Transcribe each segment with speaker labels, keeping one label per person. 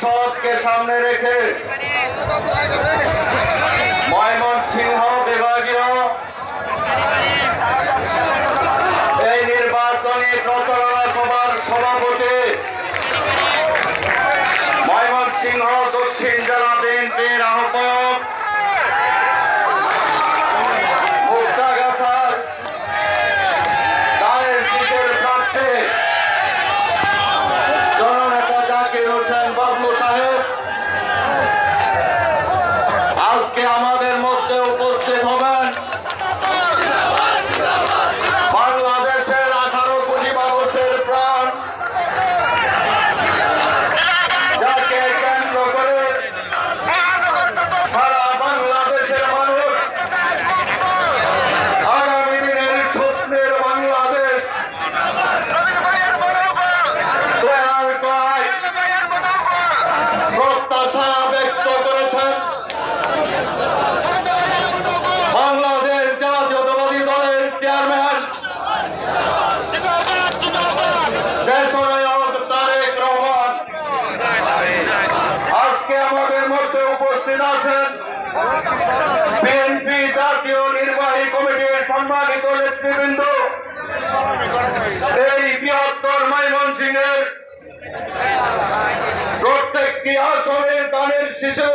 Speaker 1: সংসদকে সামনে রেখে ময়মনসিংহ বিভাগীয় এই নির্বাচনী প্রচারণা সভার সভাপতি, ময়মনসিংহ দক্ষিণ জেলা বিএনপির আহ্বায়ক, মুক্তাগাছার দায়ের সিটের প্রার্থী জননেতা জাকির হোসেন বাবলু সাহেব আজকে আমাদের মধ্যে উপস্থিত হবেন। বাংলাদেশের 18 কোটি মানুষের প্রাণ, যাকে কেন্দ্র করে সারা বাংলাদেশের মানুষ আগামী দিনের স্বপ্নের বাংলাদেশ তৈরি করার প্রত্যাশা ব্যক্ত করেছেন। বাংলাদেশ জাতীয়তাবাদী দলের চেয়ারম্যান দেশনায়ক তারেক রহমান আজকে আমাদের মধ্যে উপস্থিত আছেন। বিএনপি জাতীয় নির্বাহী কমিটির সম্মানিত নেতৃবৃন্দ, এই বৃহত্তর ময়মনসিংহের প্রত্যেকটি আসনের দানের শীষে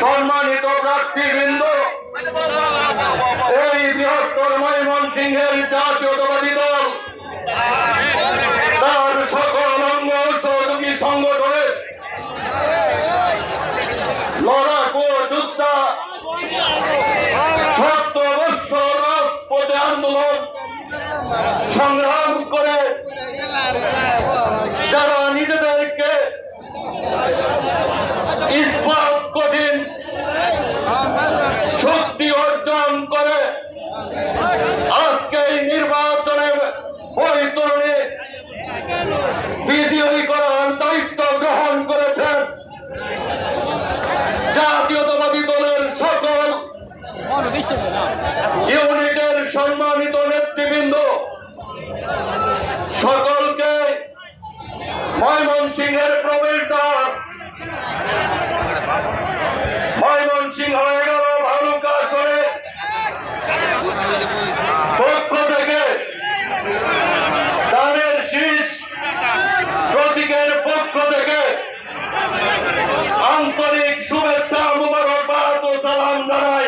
Speaker 1: সম্মানিত প্রার্থীবৃন্দ, এই বৃহত্তর ময়মনসিংহের জাতীয়তাবাদী দল তার সকল অঙ্গ সহযোগী সংগঠনের লড়াকু যোদ্ধা 70 বৎসর রাজপথে আন্দোলন সংগ্রাম করে যারা নিজেদেরকে ইস্পাত কঠিন শক্তি অর্জন করে আজকে এই নির্বাচনে বৈতরণী বিজয়ী করার দায়িত্ব গ্রহণ করেছেন। জাতীয়তাবাদী দলের সকল ইউনিটের সম্মানিত নেতৃবৃন্দ, সকলকে ময়মনসিংহের প্রবেশদ্বার ময়মনসিংহ 11 ভালুকা আসনের পক্ষ থেকে, দানের শীষ প্রতীকের পক্ষ থেকে আন্তরিক শুভেচ্ছা, মুবারকবাদ ও সালাম জানাই।